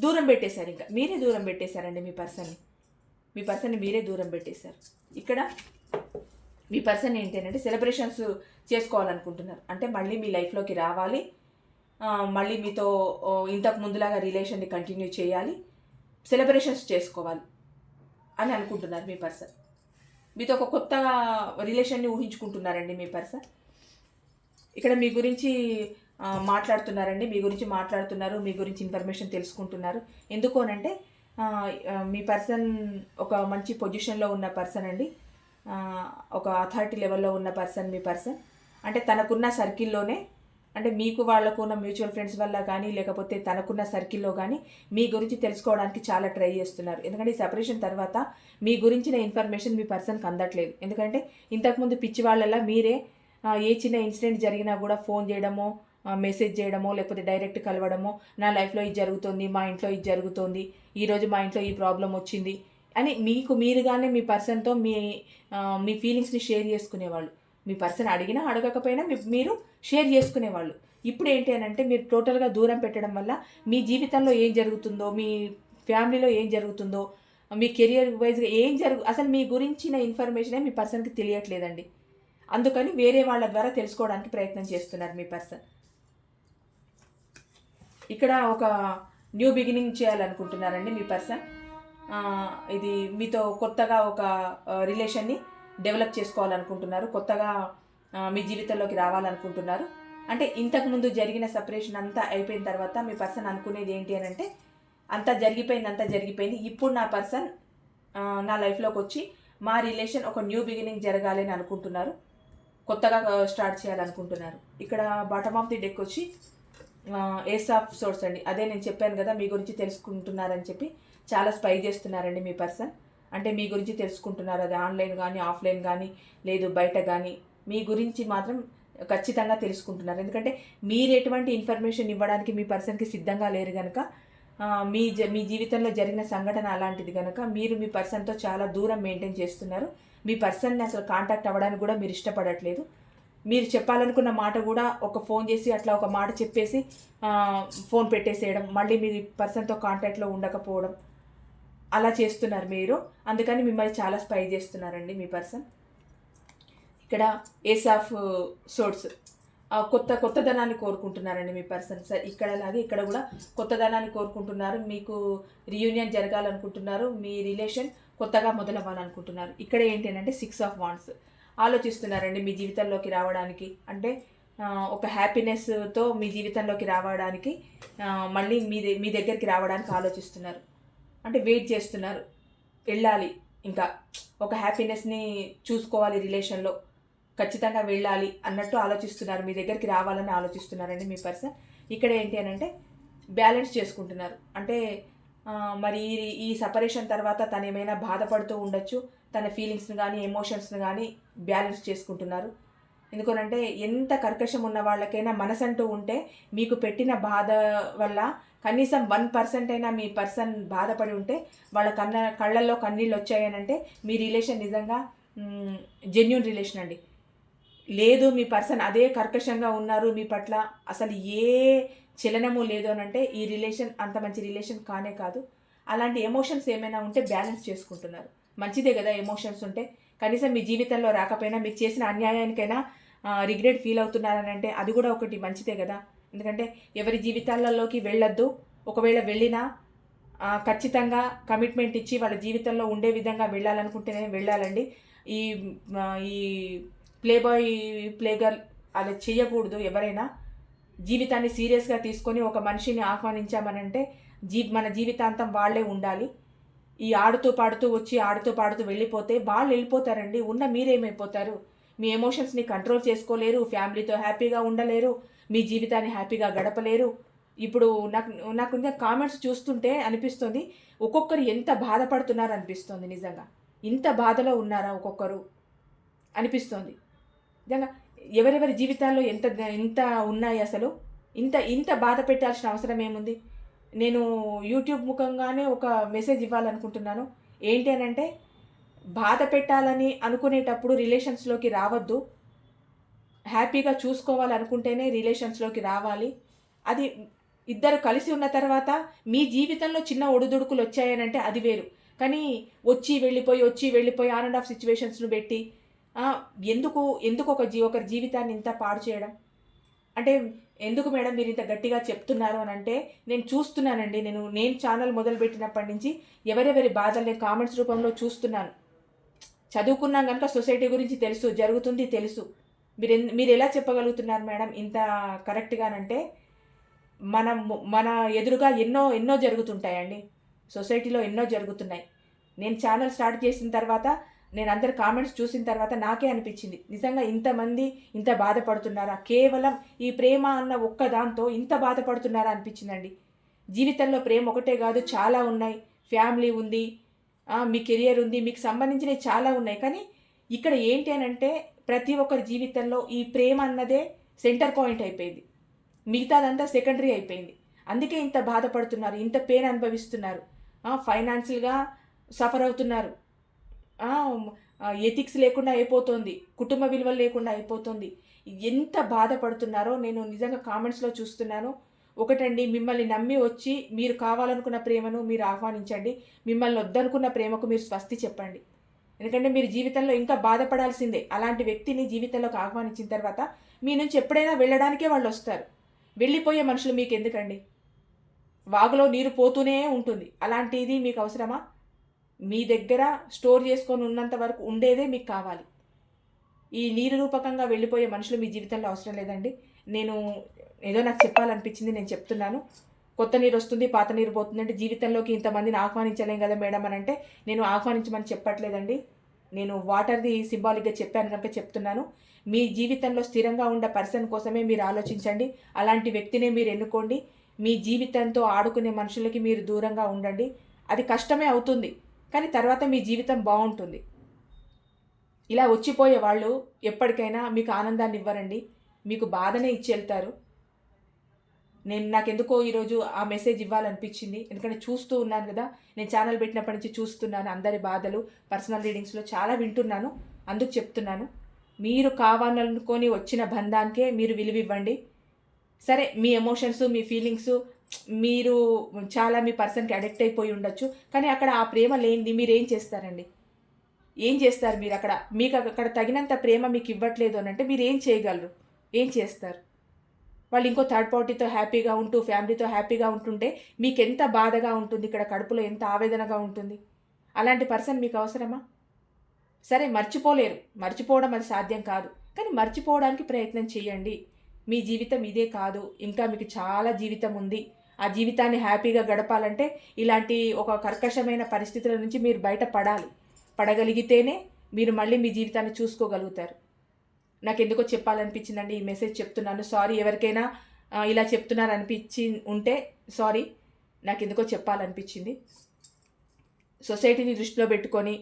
దూరం పెట్టేశారు. ఇంకా మీరే దూరం పెట్టేశారండి మీ పర్సన్ని మీరే దూరం పెట్టేశారు. ఇక్కడ మీ పర్సన్ ఏంటి అంటే సెలబ్రేషన్స్ చేసుకోవాలనుకుంటున్నారు. అంటే మళ్ళీ మీ లైఫ్లోకి రావాలి, మళ్ళీ మీతో ఇంతకు ముందులాగా రిలేషన్ని కంటిన్యూ చేయాలి, సెలబ్రేషన్స్ చేసుకోవాలి అని అనుకుంటున్నారు మీ పర్సన్. మీతో ఒక కొత్త రిలేషన్ని ఊహించుకుంటున్నారండి మీ పర్సన్. ఇక్కడ మీ గురించి మాట్లాడుతున్నారండి, మీ గురించి ఇన్ఫర్మేషన్ తెలుసుకుంటున్నారు. ఎందుకోనంటే మీ పర్సన్ ఒక మంచి పొజిషన్లో ఉన్న పర్సన్ అండి, ఒక అథారిటీ లెవెల్లో ఉన్న పర్సన్ మీ పర్సన్. అంటే తనకున్న సర్కిల్లోనే, అంటే మీకు వాళ్ళకు ఉన్న మ్యూచువల్ ఫ్రెండ్స్ వల్ల కానీ, లేకపోతే తనకున్న సర్కిల్లో కానీ మీ గురించి తెలుసుకోవడానికి చాలా ట్రై చేస్తున్నారు. ఎందుకంటే ఈ సపరేషన్ తర్వాత మీ గురించిన ఇన్ఫర్మేషన్ మీ పర్సన్కి అందట్లేదు. ఎందుకంటే ఇంతకుముందు పిచ్చి వాళ్ళలా మీరే ఏ చిన్న ఇన్సిడెంట్ జరిగినా కూడా ఫోన్ చేయడమో, మెసేజ్ చేయడమో, లేకపోతే డైరెక్ట్ కలవడమో, నా లైఫ్లో ఇది జరుగుతుంది, మా ఇంట్లో ఇది జరుగుతుంది, ఈరోజు మా ఇంట్లో ఈ ప్రాబ్లం వచ్చింది అని మీరుగానే మీ పర్సన్తో మీ ఫీలింగ్స్ని షేర్ చేసుకునేవాళ్ళు. మీ పర్సన్ అడిగినా అడగకపోయినా మీరు షేర్ చేసుకునేవాళ్ళు. ఇప్పుడు ఏంటి అని అంటే మీరు టోటల్గా దూరం పెట్టడం వల్ల మీ జీవితంలో ఏం జరుగుతుందో, మీ ఫ్యామిలీలో ఏం జరుగుతుందో, మీ కెరియర్ వైజ్గా అసలు మీ గురించిన ఇన్ఫర్మేషనే మీ పర్సన్కి తెలియట్లేదండి. అందుకని వేరే వాళ్ళ ద్వారా తెలుసుకోవడానికి ప్రయత్నం చేస్తున్నారు మీ పర్సన్. ఇక్కడ ఒక న్యూ బిగినింగ్ చేయాలనుకుంటున్నారండి మీ పర్సన్. ఇది మీతో కొత్తగా ఒక రిలేషన్ని డెవలప్ చేసుకోవాలనుకుంటున్నారు, కొత్తగా మీ జీవితంలోకి రావాలనుకుంటున్నారు. అంటే ఇంతకుముందు జరిగిన సపరేషన్ అంతా అయిపోయిన తర్వాత మీ పర్సన్ అనుకునేది ఏంటి అని అంటే అంతా జరిగిపోయింది, ఇప్పుడు నా పర్సన్ నా లైఫ్లోకి వచ్చి మా రిలేషన్ ఒక న్యూ బిగినింగ్ జరగాలి అని అనుకుంటున్నారు, కొత్తగా స్టార్ట్ చేయాలనుకుంటున్నారు. ఇక్కడ బాటమ్ ఆఫ్ ది డెక్ వచ్చి ఏస్ ఆఫ్ సోర్స్ అండి. అదే నేను చెప్పాను కదా మీ గురించి తెలుసుకుంటున్నారని చెప్పి, చాలా స్పై చేస్తున్నారండి మీ పర్సన్. అంటే మీ గురించి తెలుసుకుంటున్నారు, అది ఆన్లైన్ కానీ, ఆఫ్లైన్ కానీ, లేదు బయట కానీ, మీ గురించి మాత్రం ఖచ్చితంగా తెలుసుకుంటున్నారు. ఎందుకంటే మీరు ఎటువంటి ఇన్ఫర్మేషన్ ఇవ్వడానికి మీ పర్సన్కి సిద్ధంగా లేరు కనుక, మీ జీవితంలో జరిగిన సంఘటన అలాంటిది కనుక మీరు మీ పర్సన్తో చాలా దూరం మెయింటైన్ చేస్తున్నారు. మీ పర్సన్ని అసలు కాంటాక్ట్ అవ్వడానికి కూడా మీరు ఇష్టపడట్లేదు. మీరు చెప్పాలనుకున్న మాట కూడా ఒక ఫోన్ చేసి అట్లా ఒక మాట చెప్పేసి ఫోన్ పెట్టేసేయడం, మళ్ళీ మీరు పర్సన్తో కాంటాక్ట్లో ఉండకపోవడం, అలా చేస్తున్నారు మీరు. అందుకని మిమ్మల్ని చాలా స్పై చేస్తున్నారండి మీ పర్సన్. ఇక్కడ ఏస్ ఆఫ్ సోర్ట్స్, కొత్తదనాన్ని కోరుకుంటున్నారండి మీ పర్సన్. సార్ ఇక్కడలాగే ఇక్కడ కూడా కొత్తదనాన్ని కోరుకుంటున్నారు. మీకు రీయూనియన్ జరగాలనుకుంటున్నారు, మీ రిలేషన్ కొత్తగా మొదలవ్వాలనుకుంటున్నారు. ఇక్కడ ఏంటి అంటే 6 ఆఫ్ వాండ్స్ ఆలోచిస్తున్నారండి మీ జీవితంలోకి రావడానికి. అంటే ఒక హ్యాపీనెస్తో మీ జీవితంలోకి రావడానికి, మళ్ళీ మీ దగ్గరికి రావడానికి ఆలోచిస్తున్నారు. అంటే వెయిట్ చేస్తున్నారు, వెళ్ళాలి, ఇంకా ఒక హ్యాపీనెస్ని చూసుకోవాలి, రిలేషన్లో ఖచ్చితంగా వెళ్ళాలి అన్నట్టు ఆలోచిస్తున్నారు, మీ దగ్గరికి రావాలని ఆలోచిస్తున్నారండి మీ పర్సన్. ఇక్కడ ఏంటి అని అంటే బ్యాలెన్స్ చేసుకుంటున్నారు. అంటే మరి ఈ సపరేషన్ తర్వాత తను ఏమైనా బాధపడుతూ ఉండొచ్చు, తన ఫీలింగ్స్ని కానీ ఎమోషన్స్ని కానీ బ్యాలెన్స్ చేసుకుంటున్నారు. ఎందుకనంటే ఎంత కర్కశం ఉన్న వాళ్ళకైనా మనసంటూ ఉంటే, మీకు పెట్టిన బాధ వల్ల కనీసం 1% అయినా మీ పర్సన్ బాధపడి ఉంటే వాళ్ళ కళ్ళల్లో కన్నీళ్ళు వచ్చాయనంటే మీ రిలేషన్ నిజంగా జెన్యూన్ రిలేషన్ అండి. లేదు మీ పర్సన్ అదే కర్కశంగా ఉన్నారు మీ పట్ల, అసలు ఏ చలనము లేదు అని అంటే ఈ రిలేషన్ అంత మంచి రిలేషన్ కానే కాదు. అలాంటి ఎమోషన్స్ ఏమైనా ఉంటే బ్యాలెన్స్ చేసుకుంటున్నారు. మంచిదే కదా ఎమోషన్స్ ఉంటే. కనీసం మీ జీవితంలో రాకపోయినా మీకు చేసిన అన్యాయానికైనా రిగ్రెట్ ఫీల్ అవుతున్నారని అంటే అది కూడా ఒకటి మంచిదే కదా. ఎందుకంటే ఎవరి జీవితాలలోకి వెళ్ళొద్దు, ఒకవేళ వెళ్ళినా ఖచ్చితంగా కమిట్మెంట్ ఇచ్చి వాళ్ళ జీవితంలో ఉండే విధంగా వెళ్ళాలనుకుంటేనే వెళ్ళాలండి. ఈ ఈ ప్లే బాయ్ ప్లే గర్ల్ అలా చేయకూడదు. ఎవరైనా జీవితాన్ని సీరియస్గా తీసుకొని ఒక మనిషిని ఆహ్వానించామనంటే మన జీవితాంతం వాళ్ళే ఉండాలి. ఈ ఆడుతూ పాడుతూ వచ్చి ఆడుతూ పాడుతూ వెళ్ళిపోతే వాళ్ళు వెళ్ళిపోతారండి. ఉన్న మీరేమైపోతారు? మీ ఎమోషన్స్ని కంట్రోల్ చేసుకోలేరు, ఫ్యామిలీతో హ్యాపీగా ఉండలేరు, మీ జీవితాన్ని హ్యాపీగా గడపలేరు. ఇప్పుడు నాకు కామెంట్స్ చూస్తుంటే అనిపిస్తుంది, ఒక్కొక్కరు ఎంత బాధపడుతున్నారు అనిపిస్తుంది. నిజంగా ఇంత బాధలో ఉన్నారా ఒక్కొక్కరు అనిపిస్తుంది. నిజంగా ఎవరెవరి జీవితాల్లో ఎంత ఉన్నాయి అసలు. ఇంత బాధ పెట్టాల్సిన అవసరం ఏముంది? నేను యూట్యూబ్ ముఖంగానే ఒక మెసేజ్ ఇవ్వాలనుకుంటున్నాను. ఏంటి అని అంటే, బాధ పెట్టాలని అనుకునేటప్పుడు రిలేషన్స్లోకి రావద్దు. హ్యాపీగా చూసుకోవాలనుకుంటేనే రిలేషన్స్లోకి రావాలి. అది ఇద్దరు కలిసి ఉన్న తర్వాత మీ జీవితంలో చిన్న ఒడిదుడుకులు వచ్చాయనంటే అది వేరు. కానీ వచ్చి వెళ్ళిపోయి ఆన్ అండ్ ఆఫ్ సిచ్యువేషన్స్ను పెట్టి ఎందుకు ఒకరి జీవితాన్ని ఇంత పాడు చేయడం? అంటే ఎందుకు మేడం మీరు ఇంత గట్టిగా చెప్తున్నారు అని అంటే, నేను చూస్తున్నానండి. నేను ఛానల్ మొదలుపెట్టినప్పటి నుంచి ఎవరెవరి బాధల్ని కామెంట్స్ రూపంలో చూస్తున్నాను. చదువుకున్నాం కనుక సొసైటీ గురించి తెలుసు, జరుగుతుంది తెలుసు. మీరు ఎలా చెప్పగలుగుతున్నారు మేడం ఇంత కరెక్ట్గానంటే? మన ఎదురుగా ఎన్నో జరుగుతుంటాయండి. సొసైటీలో ఎన్నో జరుగుతున్నాయి. నేను ఛానల్ స్టార్ట్ చేసిన తర్వాత, నేను అందరి కామెంట్స్ చూసిన తర్వాత నాకే అనిపించింది, నిజంగా ఇంతమంది ఇంత బాధపడుతున్నారా? కేవలం ఈ ప్రేమ అన్న ఒక్క దాంతో ఇంత బాధపడుతున్నారా అనిపించిందండి. జీవితంలో ప్రేమ ఒకటే కాదు, చాలా ఉన్నాయి. ఫ్యామిలీ ఉంది, మీ కెరియర్ ఉంది, మీకు సంబంధించినవి చాలా ఉన్నాయి. కానీ ఇక్కడ ఏంటి అని అంటే, ప్రతి ఒక్కరి జీవితంలో ఈ ప్రేమ అన్నదే సెంటర్ పాయింట్ అయిపోయింది, మిగతాదంతా సెకండరీ అయిపోయింది. అందుకే ఇంత బాధపడుతున్నారు, ఇంత పెయిన్ అనుభవిస్తున్నారు, ఫైనాన్షియల్గా సఫర్ అవుతున్నారు, ఎథిక్స్ లేకుండా అయిపోతుంది, కుటుంబ విలువలు లేకుండా అయిపోతుంది. ఎంత బాధపడుతున్నారో నేను నిజంగా కామెంట్స్లో చూస్తున్నాను. ఒకటండి, మిమ్మల్ని నమ్మి వచ్చి మీరు కావాలనుకున్న ప్రేమను మీరు ఆహ్వానించండి. మిమ్మల్ని వద్దనుకున్న ప్రేమకు మీరు స్వస్తి చెప్పండి. ఎందుకంటే మీరు జీవితంలో ఇంకా బాధపడాల్సిందే. అలాంటి వ్యక్తిని జీవితంలోకి ఆహ్వానించిన తర్వాత మీ నుంచి ఎప్పుడైనా వెళ్ళడానికే వాళ్ళు వస్తారు. వెళ్ళిపోయే మనుషులు మీకు ఎందుకండి? వాగులో నీరు పోతూనే ఉంటుంది. అలాంటిది మీకు అవసరమా? మీ దగ్గర స్టోర్ చేసుకొని ఉన్నంత వరకు ఉండేదే మీకు కావాలి. ఈ నీరు రూపకంగా వెళ్ళిపోయే మనుషులు మీ జీవితంలో అవసరం లేదండి. నాకు చెప్పాలనిపించింది, నేను చెప్తున్నాను. కొత్త నీరు వస్తుంది, పాత నీరు పోతుందంటే జీవితంలోకి ఇంతమందిని ఆహ్వానించలేం కదా మేడం అని అంటే, నేను ఆహ్వానించమని చెప్పట్లేదండి. నేను వాటర్ది సింబాలిక్గా చెప్పాను కనుక చెప్తున్నాను. మీ జీవితంలో స్థిరంగా ఉండే పర్సన్ కోసమే మీరు ఆలోచించండి. అలాంటి వ్యక్తినే మీరు ఎన్నుకోండి. మీ జీవితంతో ఆడుకునే మనుషులకి మీరు దూరంగా ఉండండి. అది కష్టమే అవుతుంది, కానీ తర్వాత మీ జీవితం బాగుంటుంది. ఇలా వచ్చిపోయే వాళ్ళు ఎప్పటికైనా మీకు ఆనందాన్ని ఇవ్వరండి, మీకు బాధనే ఇచ్చి వెళ్తారు. నాకెందుకో ఈరోజు ఆ మెసేజ్ ఇవ్వాలనిపించింది. ఎందుకంటే చూస్తూ ఉన్నాను కదా, నేను ఛానల్ పెట్టినప్పటి నుంచి చూస్తున్నాను అందరి బాధలు. పర్సనల్ రీడింగ్స్లో చాలా వింటున్నాను, అందుకు చెప్తున్నాను. మీరు కావాలనుకొని వచ్చిన బంధానికే మీరు విలువివ్వండి. సరే మీ ఎమోషన్స్, మీ ఫీలింగ్స్, మీరు చాలా మీ పర్సన్కి అడిక్ట్ అయిపోయి ఉండొచ్చు. కానీ అక్కడ ఆ ప్రేమ లేనిది మీరేం చేస్తారండి? ఏం చేస్తారు మీరు అక్కడ? మీకు అక్కడ తగినంత ప్రేమ మీకు ఇవ్వట్లేదు అని అంటే మీరు ఏం చేయగలరు? ఏం చేస్తారు? వాళ్ళు ఇంకో థర్డ్ పార్టీతో హ్యాపీగా ఉంటూ, ఫ్యామిలీతో హ్యాపీగా ఉంటుంటే మీకెంత బాధగా ఉంటుంది, ఇక్కడ కడుపులో ఎంత ఆవేదనగా ఉంటుంది. అలాంటి పర్సన్ మీకు అవసరమా? సరే మర్చిపోలేరు, మర్చిపోవడం అది సాధ్యం కాదు. కానీ మర్చిపోవడానికి ప్రయత్నం చేయండి. మీ జీవితం ఇదే కాదు, ఇంకా మీకు చాలా జీవితం ఉంది. ఆ జీవితాన్ని హ్యాపీగా గడపాలంటే ఇలాంటి ఒక కర్కశమైన పరిస్థితుల నుంచి మీరు బయటపడాలి. పడగలిగితేనే మీరు మళ్ళీ మీ జీవితాన్ని చూసుకోగలుగుతారు. నాకు ఎందుకో చెప్పాలనిపించిందండి, ఈ మెసేజ్ చెప్తున్నాను. సారీ, ఎవరికైనా ఇలా చెప్తున్నారు అనిపించి ఉంటే సారీ, నాకు ఎందుకో చెప్పాలనిపించింది. సొసైటీని దృష్టిలో పెట్టుకొని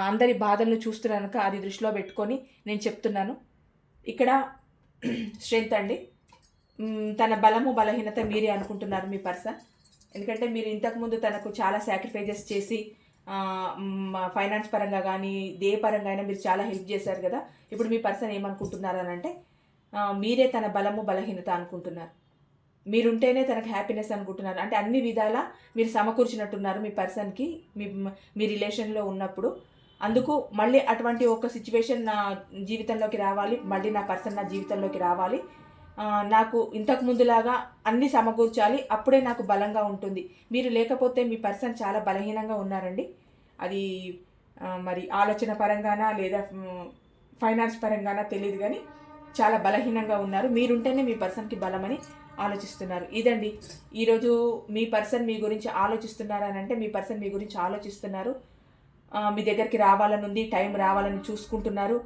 అందరి బాధలను చూస్తున్నాను, అది దృష్టిలో పెట్టుకొని నేను చెప్తున్నాను. ఇక్కడ స్ట్రెంత్ అండి, తన బలము బలహీనత మీరే అనుకుంటున్నారు మీ పర్సన్. ఎందుకంటే మీరు ఇంతకుముందు తనకు చాలా సాక్రిఫైజెస్ చేసి ఫైనాన్స్ పరంగా కానీ ఏ పరంగా అయినా మీరు చాలా హెల్ప్ చేశారు కదా. ఇప్పుడు మీ పర్సన్ ఏమనుకుంటున్నారు అని అంటే మీరే తన బలము బలహీనత అనుకుంటున్నారు. మీరుంటేనే తనకు హ్యాపీనెస్ అనుకుంటున్నారు. అంటే అన్ని విధాలా మీరు సమకూర్చినట్టున్నారు మీ పర్సన్కి మీ రిలేషన్లో ఉన్నప్పుడు. అందుకు మళ్ళీ అటువంటి ఒక సిచ్యువేషన్ నా జీవితంలోకి రావాలి, మళ్ళీ నా పర్సన్ నా జీవితంలోకి రావాలి, నాకు ఇంతకు ముందులాగా అన్నీ సమకూర్చాలి, అప్పుడే నాకు బలంగా ఉంటుంది. మీరు లేకపోతే మీ పర్సన్ చాలా బలహీనంగా ఉన్నారండి. అది మరి ఆలోచన పరంగానా లేదా ఫైనాన్స్ పరంగానా తెలియదు, కానీ చాలా బలహీనంగా ఉన్నారు. మీరుంటేనే మీ పర్సన్కి బలమని ఆలోచిస్తున్నారు. ఇదండి ఈరోజు మీ పర్సన్ మీ గురించి ఆలోచిస్తున్నారు అని అంటే మీ పర్సన్ మీ గురించి ఆలోచిస్తున్నారు. మీ దగ్గరికి రావాలని ఉంది, టైం రావాలని చూసుకుంటున్నారు.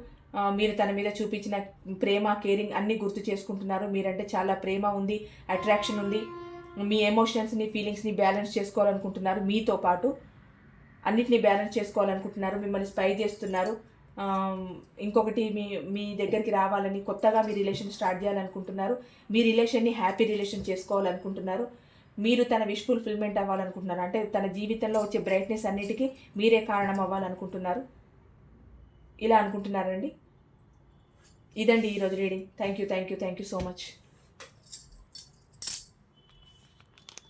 మీరు తన మీద చూపించిన ప్రేమ, కేరింగ్ అన్నీ గుర్తు చేసుకుంటున్నారు. మీరంటే చాలా ప్రేమ ఉంది, అట్రాక్షన్ ఉంది. మీ ఎమోషన్స్ని, ఫీలింగ్స్ని బ్యాలెన్స్ చేసుకోవాలనుకుంటున్నారు. మీతో పాటు అన్నిటినీ బ్యాలెన్స్ చేసుకోవాలనుకుంటున్నారు. మిమ్మల్ని స్పై చేస్తున్నారు. ఇంకొకటి మీ దగ్గరికి రావాలని, కొత్తగా మీ రిలేషన్ స్టార్ట్ చేయాలనుకుంటున్నారు. మీ రిలేషన్ని హ్యాపీ రిలేషన్ చేసుకోవాలనుకుంటున్నారు. మీరు తన విష్ ఫుల్ఫిల్మెంట్ అవ్వాలనుకుంటున్నారు. అంటే తన జీవితంలో వచ్చే బ్రైట్నెస్ అన్నిటికీ మీరే కారణం అవ్వాలనుకుంటున్నారు. ఇలా అనుకుంటున్నారండి. ఇదండి ఈరోజు reading. Thank you so much.